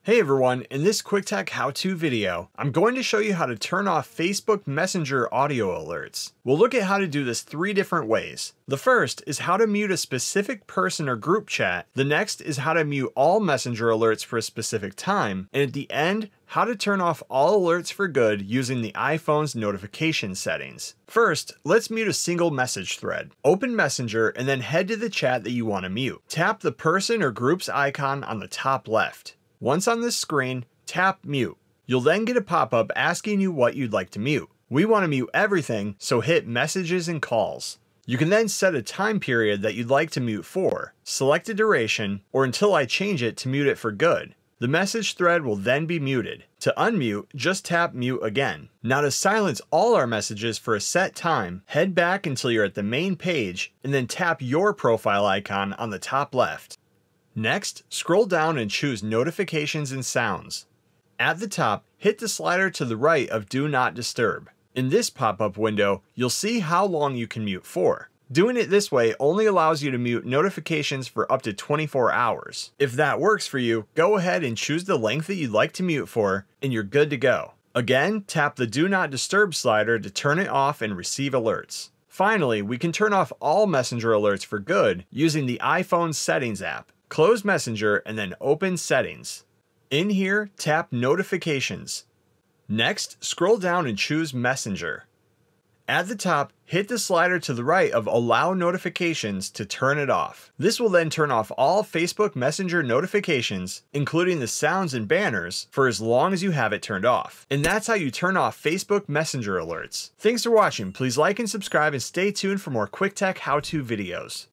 Hey everyone, in this quick tech how-to video, I'm going to show you how to turn off Facebook Messenger audio alerts. We'll look at how to do this 3 different ways. The first is how to mute a specific person or group chat. The next is how to mute all Messenger alerts for a specific time. And at the end, how to turn off all alerts for good using the iPhone's notification settings. First, let's mute a single message thread. Open Messenger and then head to the chat that you want to mute. Tap the person or group's icon on the top left. Once on this screen, tap Mute. You'll then get a pop-up asking you what you'd like to mute. We want to mute everything, so hit Messages and Calls. You can then set a time period that you'd like to mute for, select a duration, or until I change it to mute it for good. The message thread will then be muted. To unmute, just tap Mute again. Now to silence all our messages for a set time, head back until you're at the main page, and then tap your profile icon on the top left. Next, scroll down and choose Notifications and Sounds. At the top, hit the slider to the right of Do Not Disturb. In this pop-up window, you'll see how long you can mute for. Doing it this way only allows you to mute notifications for up to 24 hours. If that works for you, go ahead and choose the length that you'd like to mute for, and you're good to go. Again, tap the Do Not Disturb slider to turn it off and receive alerts. Finally, we can turn off all Messenger alerts for good using the iPhone Settings app. Close Messenger and then open Settings. In here, tap Notifications. Next, scroll down and choose Messenger. At the top, hit the slider to the right of Allow Notifications to turn it off. This will then turn off all Facebook Messenger notifications, including the sounds and banners, for as long as you have it turned off. And that's how you turn off Facebook Messenger alerts. Thanks for watching. Please like and subscribe and stay tuned for more quick tech how-to videos.